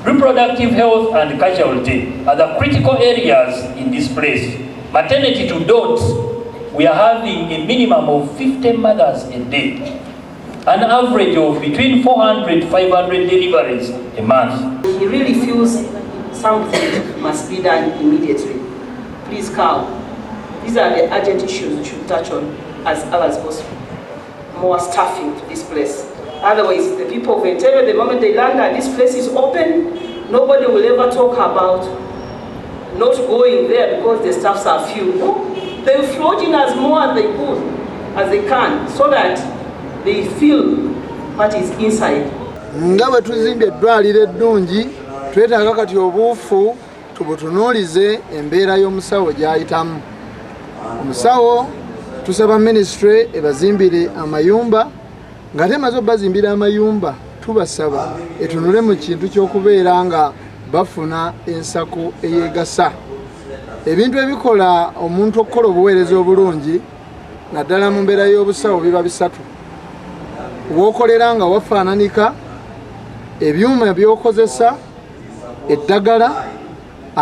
Reproductive health and casualty are the critical areas in this place. Maternity to dot, we are having a minimum of 50 mothers a day. An average of between 400 to 500 deliveries a month. He really feels something must be done immediately. Please come. These are the urgent issues we should touch on as early as possible. More staffing to this place. Otherwise, the people of Entebbe, the moment they land and this place is open, nobody will ever talk about not going there because the staffs are few. No, they will float in as more as they could, as they can, so that they feel what is inside. Nga bwe tuzimba eddwaliro eddungi, twetaaga kati obuufu tubutunuulize embeera y'omusawo gy'ayitamu. Omusawo tusaba ministry ebazimbire amayumba, nga temaze obbazimbira amayumba tubasaba etunule mu kintu ky'okubeera nga bafuna ensako eyeegasa. Ebintu ebikola omuntu okukola obuweereza obulungi naddala mu mbeera y'obusawo biba bisatu. W'okolera nga wafaananika, ebyuma by'okozesa, eddagala